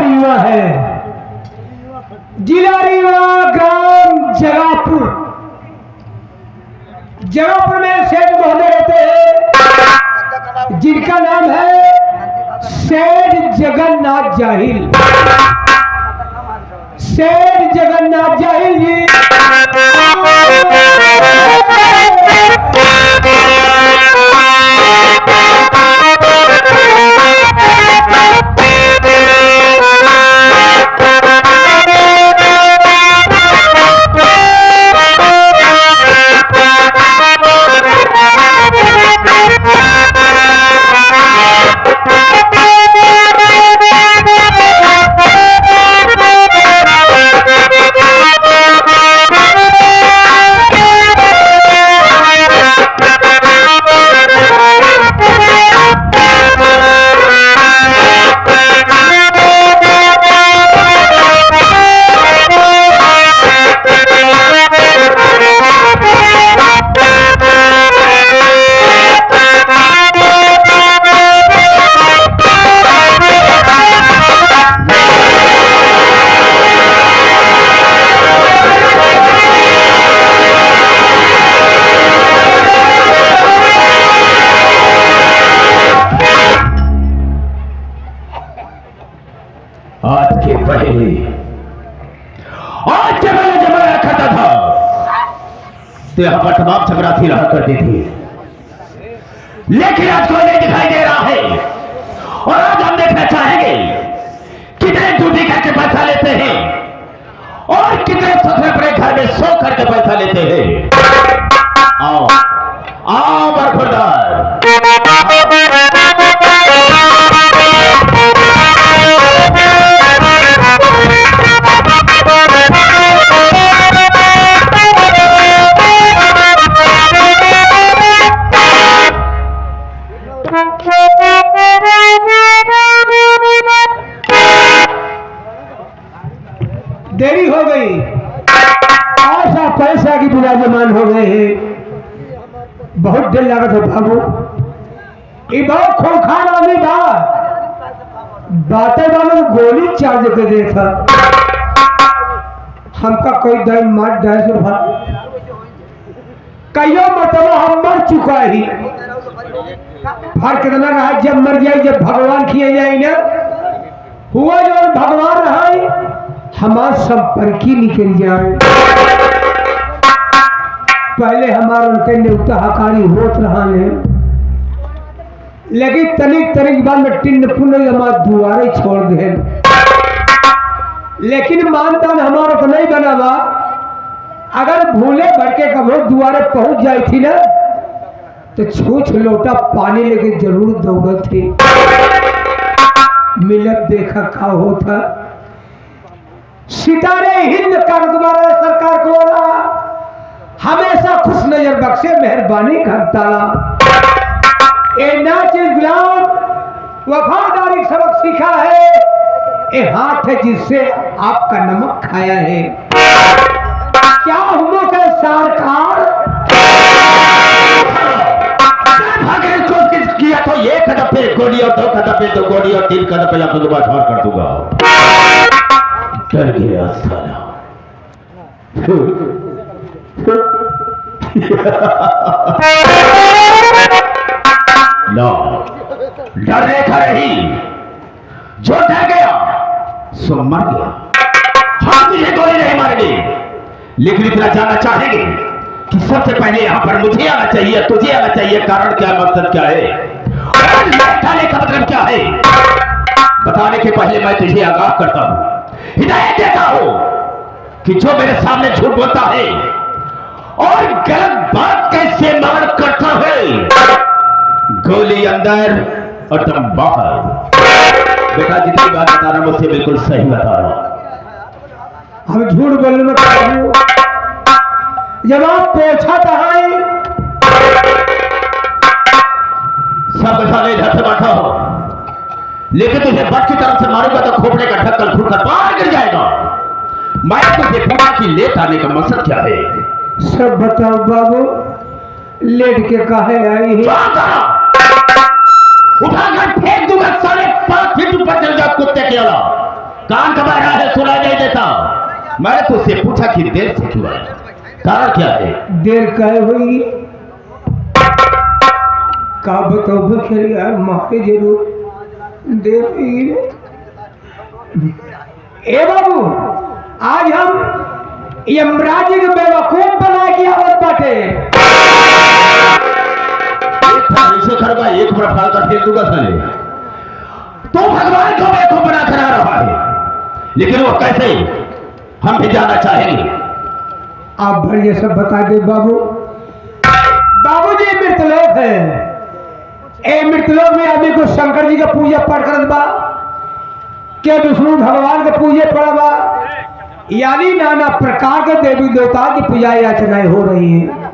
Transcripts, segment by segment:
रीवा है, जिला रीवा, ग्राम जगापुर। जगापुर में सेठ महोदय रहते हैं जिनका नाम है सेठ जगन्नाथ जाहिल। सेठ जगन्नाथ जाहिल जी तो यहाँ पर तमाम झगड़ाती रहा करती थी, लेकिन आज कोई नहीं दिखाई दे रहा है। और आज हम देखना चाहेंगे कितने ड्यूटी करके पैसा लेते हैं और कितने सफे अपने घर में सो करके पैसा लेते हैं। आओ आओ बरखुरदार, देरी हो गई, ऐसा पैसा की विराजमान हो गए हैं। बहुत देर लागत है बाबू, ये बहुत खूंखार आदमी बातें वालों गोली चार्ज कर दे था। हमका कोई दम मार डाय से कईयों मतलब हम मर चुका ही। फर्क कितना रहा, जब मर जाए जब भगवान किए जाए ना हुआ जो भगवान रहा हमारा संपर्क ही निकल जाए। पहले हमारा उनके न्योता हकारी होत रहा है, लेकिन तनिक बाद में टिन्न पुण्य हमारे दुआरे छोड़ दे। लेकिन मानतान हमारा तो नहीं बना बा। अगर भूले भटके कभी दुआरे पहुंच जाई थी ना तो छूछ लोटा पानी लेके जरूर दौड़त थी। मिलब देखा का होता। सितारे हिंद का दोबारा सरकार को बोला हमेशा खुश नजर बख्शे मेहरबानी करता। ए नाचे गुलाम वफादारी सबक सीखा है, ये हाथ है जिससे आपका नमक खाया है। क्या हुआ का सरकार भागने की कोशिश किया तो एक कदम पे गोली और दो कदम पे तो गोली और तीन कदम पे आपको दोबारा छोड़ कर दूंगा। डर गया साला। लो डरने का नहीं, जो डर गया सो मर गया। हम तुझे गोली नहीं मारेंगे, लेकिन इतना जानना चाहेंगे कि सबसे पहले यहाँ पर मुझे आना चाहिए, तुझे आना चाहिए। कारण क्या, मकसद क्या है और लौटाने का मतलब क्या है, बताने के पहले मैं तुझे आगाह करता हूँ, हिदायत देता हूँ कि जो मेरे सामने झूठ बोलता है और गलत बात का इस्तेमाल करता है, गोली अंदर और दम बाहर। बेटा जितनी बात बता रहा हूं मुझसे बिल्कुल सही बता रहा हूं। हम झूठ बोलने में जब आप पूछा था सब बसाने इधर से बैठा हो, लेकिन तुझे बट की तरफ से मारूंगा तो खोपड़े का ढक्कन खुलकर बाहर गिर जाएगा। मैं तुझे पूछा कि लेट आने का मकसद क्या है। सब बताओ बाबू, लेट के काहे आई है? उठाकर फेंक दूंगा 5.5 फीट ऊपर चल जा कुत्ते के अलावा। कान का बहरा है, सुनाई नहीं देता। मैंने तुझसे पूछा कि देर से क्यों आया, कारण क्या है? देर कहे हुई का बताओ बखेर यार, मारे जरूर देर हुई। ए बाबू, आज हम यमराज के बेवकूफ बना के आवत बाटे। ऐसे खरबा एक बार फाल कर फेंक दूंगा साले। तो भगवान को बेवकूफ बना कर आ रहा है, लेकिन वो कैसे, हम भी जानना चाहेंगे। आप भर ये सब बता दे बाबू। बाबूजी मृतलोक है, ए मृतलोक में आदमी को शंकर जी का पूजा पाठ करत बा, के विष्णु भगवान के पूजे पड़ा बा, यानी नाना प्रकार के देवी देवता की पूजा याचनाएं हो रही है।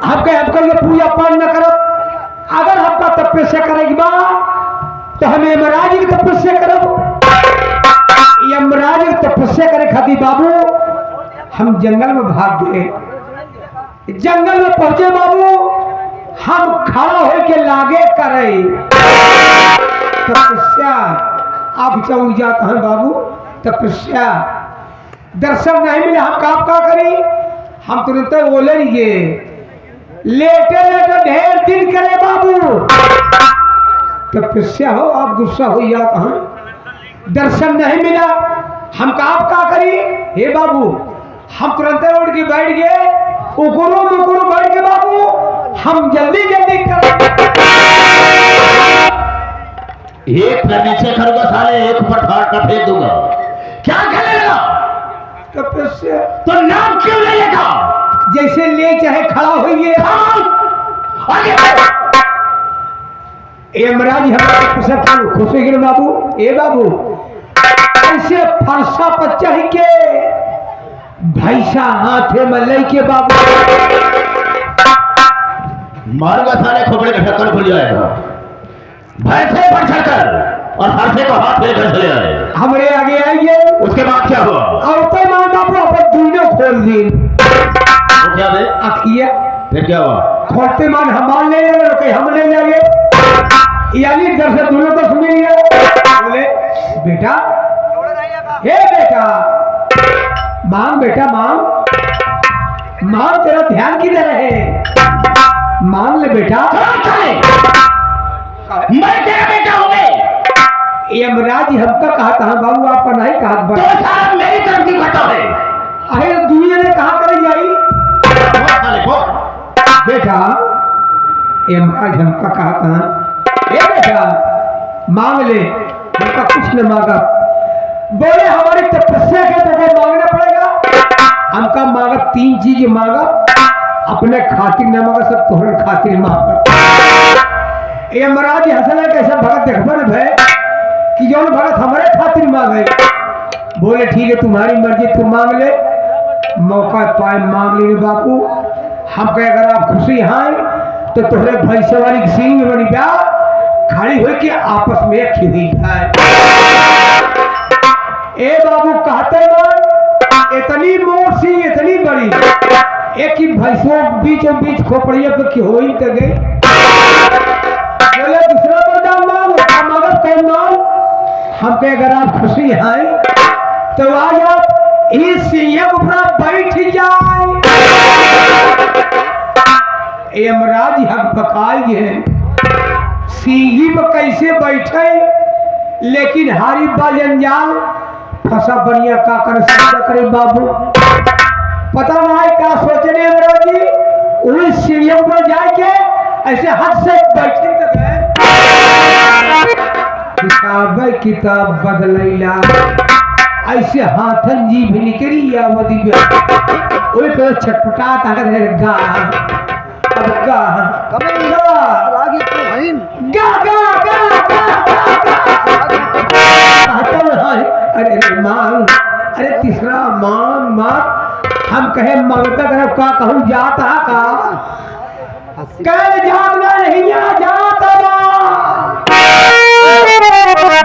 आपके ये पूजा पाठ न करो, अगर आपका तपस्या करेगी बा तो हम यमराज की तपस्या करो। यमराज की तपस्या करे खातिर बाबू हम जंगल में भाग गए। जंगल में पहुंचे बाबू, हम खड़ा होके लागे करे तपस्या। आप चौक जाता है बाबू, तपस्या दर्शन नहीं मिले, हम काम का करी, हम तुरंत बोले लेटे लेटे ढेर दिन करे बाबू। तपस्या हो, आप गुस्सा हो जाता है, दर्शन नहीं मिला, हम काम का करी। हे बाबू, हम तुरंत उठ के बैठ गए, उकुरो मुकुरो बैठ के बाबू, हम जल्दी जल्दी कर। एक नीचे करूंगा साले, एक पर फाड़ कर फेंक दूंगा। क्या करेगा? तपस्या। तो नाम क्यों नहीं लेगा? जैसे ले चाहे खड़ा होइए। आगे यमराज हमारे खुश हो गए बाबू। ए बाबू, ऐसे फरसा पर चढ़ के भैसा हाथे में ले के बाबू मारूंगा साले, खोपड़े का ढक्कन खुल जाएगा। भैंसे पर चढ़कर और फरसे को हाथ लेकर चले आए। हमारे आगे आइए। उसके बाद क्या हुआ? और तो मान बाबू अपन दुनिया खोल दी। वो क्या बे? आखिया फिर क्या हुआ? खोलते मान हमारे ले गए, हम ले जाएंगे, यानी दर से दोनों तो सुन लिया। बोले बेटा, हे बेटा, मांग बेटा मांग, मांग, तेरा ध्यान किधर है, मांग ले बेटा। मैं तेरा बेटा हूँ। यमराज हमका कहा था बाबू, आपका नहीं कहा। तो साहब मेरी तरफ की घटा है। अरे दुनिया ने कहा करे जाई बेटा। यमराज हमका कहा था, ए बेटा मांग ले। हमका कुछ न मांगा, बोले हमारी तपस्या के तो मांगना पड़ेगा। हमका मांगा 3 चीज मांगा, अपने खातिर न मांगा, सब तुम्हारे खातिर मांगा। यमराज हंसना कैसा भगत देखबा न भय कि जो भगत हमारे खातिर मांगे। बोले ठीक है, तुम्हारी मर्जी, तुम मांग ले। मौका पाए मांग ले बापू। हम कहे अगर आप खुशी हैं तो तुम्हारे भैंसे वाली सिंह बनी प्या खड़ी हो के आपस में खिली जाए। ए बाबू कहते मान, इतनी मोट सिंह इतनी बड़ी, एक ही भैंसों बीचों बीच खोपड़िया पे हो ही तो गई। बोले दूसरा वरदान मांग, मगर कौन मांग? हम कहे अगर आप खुशी हैं तो आज आप इस सिंह के ऊपर बैठ जाए। यमराज हम पकाए सिंही पर कैसे बैठे, लेकिन हारी बाजंजाल फंसा बढ़िया का कर सकता करे बाबू। पता नहीं क्या सोचने यमराज जी, उस सीढ़ियों पर जाके ऐसे हाथ से बैठे तक है। किताब बदलैला, ऐसे हाथन जी भी निकली या मदी भी ओए पे छटपटा ताकत है। गा अब गा कमेंगा आगे तो भाई गा गा गा गा। अरे मांग, अरे तीसरा मांग मांग। हम कहे मांगता तरफ का कहूँ जाता का कल जाना नहीं जाता।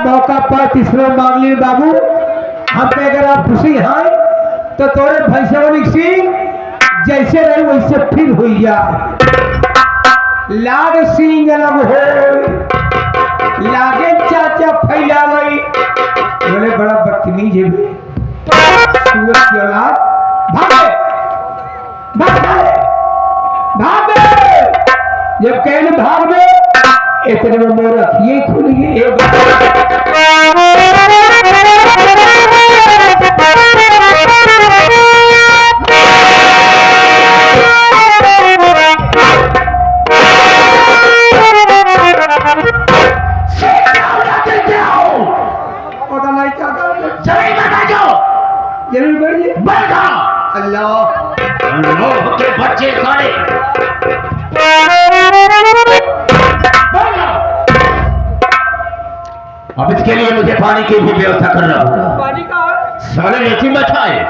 मौका पर तीसरा मांग लिए बाबू। हम पे अगर आप खुशी हैं तो तोरे भैंसे वाली सिंह जैसे रहे वैसे फिर हुई जा। लाग सिंह अलग हो, लागे चाचा फैला गई। बोले अरे बड़ा बदतमीज है बे। सूरज की औलाद, भागे भागे भागे। जब कहने भाग में इतने में मेरा ये खुल गई। पता नहीं क्या जरूर बढ़िए अल्लाह लोग के बच्चे सारे अब इसके लिए मुझे पानी की भी व्यवस्था करना होगा। पानी का साले नीचे बैठा है,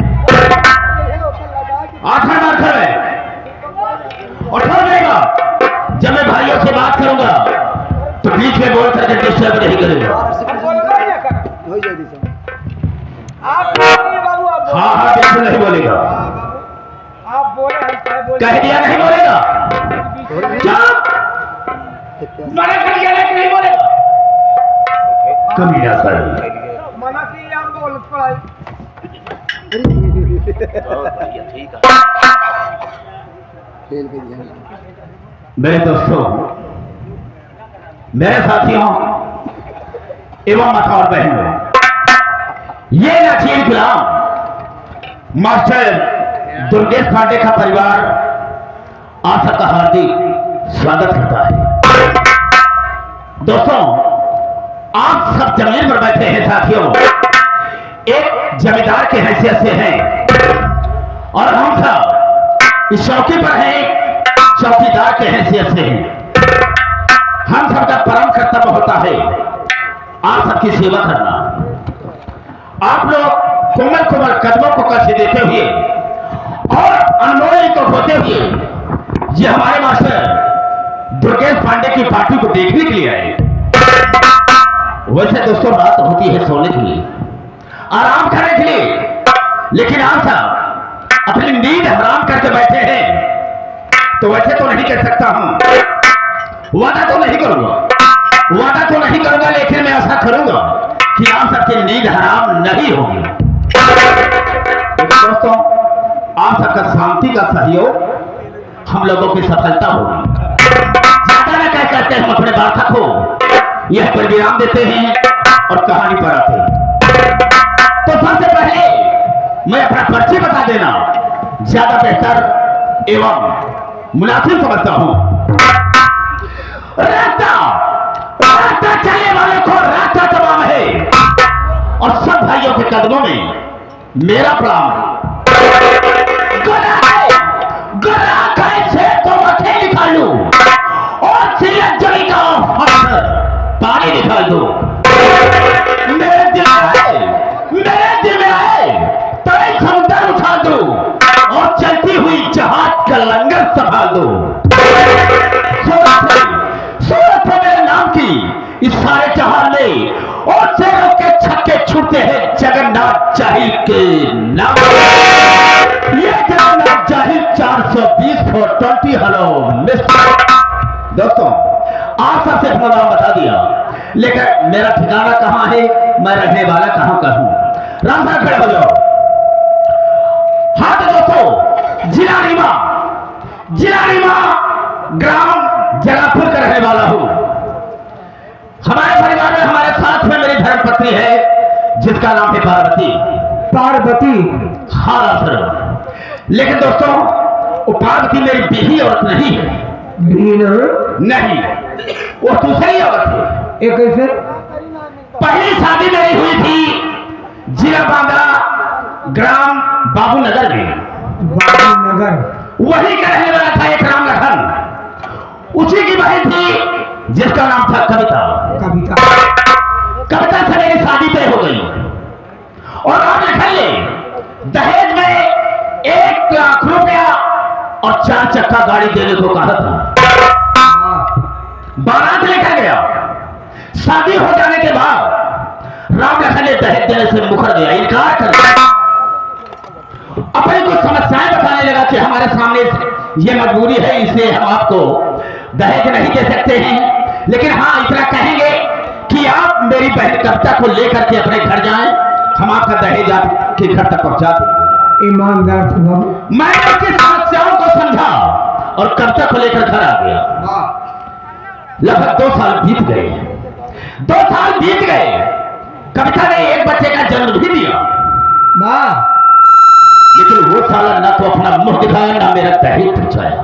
आखिर बार है और ठहर जाएगा। जब मैं भाइयों से बात करूंगा तो बीच में बोल करके डिस्टर्ब नहीं करेगा। हाँ हाँ बिल्कुल नहीं बोलेगा। आप बोले कह दिया नहीं बोलेगा, क्या मना कर दिया नहीं बोलेगा। कमी ना कर मना की हम बोल पड़ाई। मेरे दोस्तों, मेरे साथियों एवं माता और बहनों, ये नाचिए गुलाम मास्टर दुर्गेश पांडे का परिवार आप सबका हार्दिक स्वागत करता है। दोस्तों, आप सब जमीन पर बैठे हैं साथियों, एक जमींदार के हैसियत से हैं और हम सब इस चौकी पर हैं चौकीदार के हैसियत से हैं। हम सबका परम कर्तव्य होता है आप सबकी सेवा करना। आप लोग कोमल कोमल कदमों को कष्ट देते हुए और अनमोल को होते हुए ये हमारे मास्टर दुर्गेश पांडे की पार्टी को देखने के लिए आए। वैसे दोस्तों बात होती है सोने के लिए, आराम करने के लिए, लेकिन आप सब अपनी नींद हराम करके बैठे हैं तो वैसे तो नहीं कर सकता हूं, वादा तो नहीं करूंगा, लेकिन मैं ऐसा करूंगा कि आप सबकी नींद हराम नहीं होगी। दोस्तों, आप सबका शांति का सहयोग हम लोगों की सफलता होगी। ज्यादा न कह करते हम अपने वार्ता को यह पर विराम देते हैं और कहानी पर आते हैं। तो सबसे पहले मैं अपना परिचय बता देना ज्यादा बेहतर एवं मुनासिब समझता हूं। रास्ता चलने वाले को रास्ता तमाम है और सब भाइयों के कदमों में मेरा प्रणाम। कैसे तो मथे निकाल लूं और सिरत जड़ी का पानी निकाल दो। मेरे दिल में आए तो एक समुद्र उठा दो और चलती हुई जहाज का लंगर संभाल दो। सूरत है मेरे नाम की इस सारे जहान में और शेरों के छक्के छूटते हैं जगन्नाथ जाहिल के नाम। ये जगन्नाथ जाहिल 420/20। Hello mister. दोस्तों, आप सबसे अपना नाम बता दिया, लेकिन मेरा ठिकाना कहाँ है, मैं रहने वाला कहाँ का हूं। राम साहब खड़े हो जाओ। हाँ तो दोस्तों, जिला रीवा ग्राम जलापुर का रहने वाला हूं। हमारे परिवार में हमारे साथ में मेरी धर्मपत्नी है जिसका नाम है पार्वती। हाँ सर, लेकिन दोस्तों वो पार्वती मेरी बीवी औरत नहीं है। नहीं, वो दूसरी औरत है। एक कैसे? पहली शादी मेरी हुई थी जिला बांदा ग्राम बाबू नगर में। वही का रहने वाला था एक राम लखन। उसी की बहन थी जिसका नाम था कविता से मेरी शादी तय हो गई और राम लखन ने दहेज में 1 लाख रुपया और 4 चक्का गाड़ी देने को कहा था। बारात लेकर गया। शादी हो जाने के बाद राम लखन ने दहेज देने से मुकर गया, इनकार कर दिया। अपनी कुछ समस्याएं बताने लगा कि हमारे सामने ये मजबूरी है, इसलिए हम आपको दहेज नहीं दे सकते हैं, लेकिन हाँ इतना कहेंगे कि आप मेरी बहन कविता को लेकर के अपने घर जाएं हम आपका दहेज आपके घर तक पहुंचा दें। ईमानदार थे बाबू। मैंने उसकी समस्याओं को समझा और कविता को लेकर घर आ गया। लगभग 2 साल बीत गए। 2 साल बीत गए, कविता ने एक बच्चे का जन्म भी दिया, वाह, लेकिन वो साला ना तो अपना मुंह दिखाया ना मेरा दहेज पहुंचाया।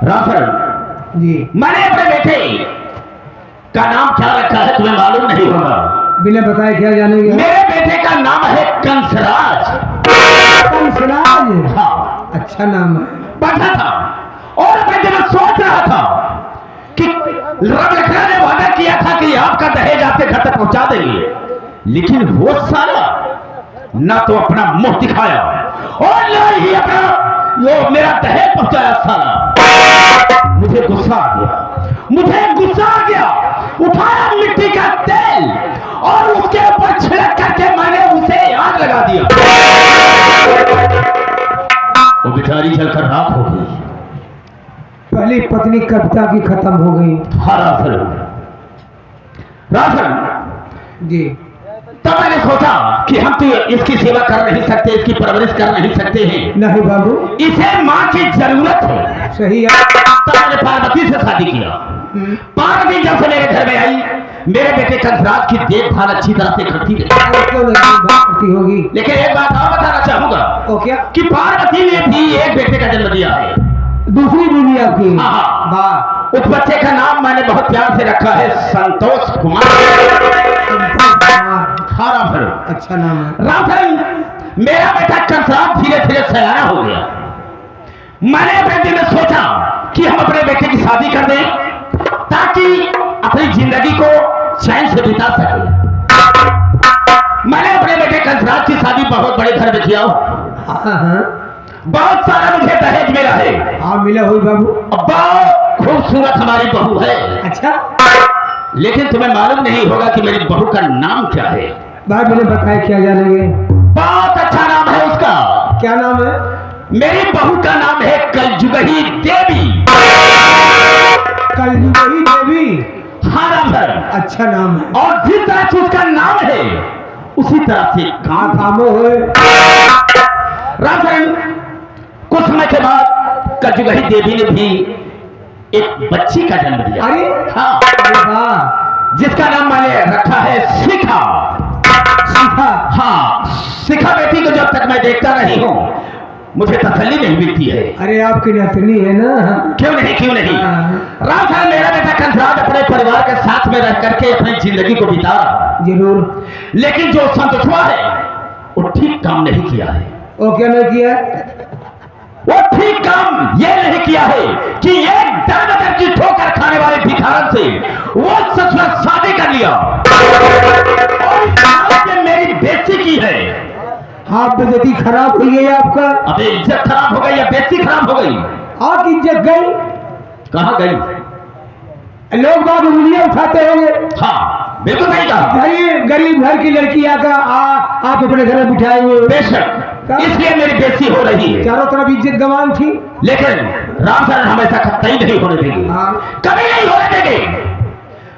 रामचरण जी, मैंने अपने बेटे का नाम क्या रखा है तुम्हें मालूम नहीं होगा। बिना बताए क्या जानेंगे? मेरे बेटे का नाम है कंसराज। कंसराज, हाँ, अच्छा नाम है। बैठा था और अपने दिल में सोच रहा था कि रब लखना ने वादा किया था कि आपका दहेज आपके घर तक पहुंचा देंगे, लेकिन वो साला ना तो अपना मुंह दिखाया और ना ही अपना वो मेरा दहेज पहुंचाया। साला मुझे गुस्सा आ गया, मुझे गुस्सा आ गया। उठाया मिट्टी का तेल और उसके ऊपर छिड़क करके मैंने उसे आग लगा दिया। वो बेचारी जलकर राख हो गई। पहली पत्नी कविता की खत्म हो गई। राशन जी, तब मैंने सोचा कि हम तो इसकी सेवा कर नहीं सकते, इसकी परवरिश कर नहीं सकते हैं, नहीं बाबू, इसे माँ की जरूरत है। सही है। तब मैंने पार्वती से शादी किया। पार्वती जब से मेरे घर में आई, मेरे बेटे कंसराज की देखभाल अच्छी तरह से करती रही। क्यों नहीं बात करती होगी? लेकिन एक बात और बताना चाहूंगा ओ क्या? कि पार्वती ने भी एक बेटे का जन्म दिया है। दूसरी बीवी आपकी? हाँ। वाह, उस बच्चे का नाम मैंने बहुत प्यार से रखा है संतोष कुमार। हाँ रामचरण, अच्छा नाम है। रामचरण मेरा बेटा कंसराज धीरे धीरे सयाना हो गया। मैंने अपने दिल में सोचा कि हम अपने बेटे की शादी कर दें ताकि अपनी जिंदगी को चैन से बिता सके। मैंने अपने बेटे कंसराज की शादी बहुत बड़े घर में किया। हाँ हाँ, बहुत सारा मुझे दहेज मिला है। हाँ मिला हुई बाबू। बहुत खूबसूरत हमारी बहू है। अच्छा, लेकिन तुम्हें मालूम नहीं होगा कि मेरी बहू का नाम क्या है। भाई मैंने बताया क्या जानेंगे? बहुत अच्छा नाम है उसका। क्या नाम है? मेरी बहू का नाम है कलजुगही देवी। कलजुगही देवी? हाँ रामधर, अच्छा नाम है। और जिस तरह से उसका नाम है उसी तरह से कहाँ काम कामो है? रामधर कुछ समय के बाद कलजुगही देवी ने भी एक बच्ची का जन्म दिया। अरे हाँ, अरे वाह, जिसका नाम मैंने रखा है शिखा। शिखा? हाँ, शिखा बेटी को जब तक मैं देखता नहीं हूँ मुझे तसल्ली नहीं मिलती है। अरे आपकी नतनी है ना? क्यों नहीं, क्यों नहीं। रामचरण मेरा बेटा कंसराज अपने परिवार के साथ में रह करके अपनी जिंदगी को बिता रहा है। जरूर। लेकिन जो संतोषवा है वो ठीक काम नहीं किया है। वो क्या नहीं किया? वो ठीक काम ये नहीं किया है कि एक दर की ठोकर खाने वाले भिखारन से वो ससुर शादी कर लिया और समाज ने मेरी बेइज्जती की है। हाँ, बेइज्जती खराब हुई है आपका। अबे इज्जत खराब हो गई या बेइज्जती खराब हो गई? आपकी इज्जत गई। कहाँ गई? लोग बाग उंगलियां उठाते होंगे। हाँ बिल्कुल सही कहा। गरीब घर की लड़की आकर आप अपने घर में बिठाए हुए। बेशक, इसलिए मेरी बेइज्जती हो रही है। चारों तरफ इज्जत गवान थी। लेकिन रामचरण हमेशा कतई नहीं होने देंगे। हाँ। कभी नहीं होने देंगे।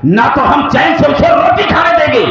ना तो हम चैन से उसे रोटी खाने देंगे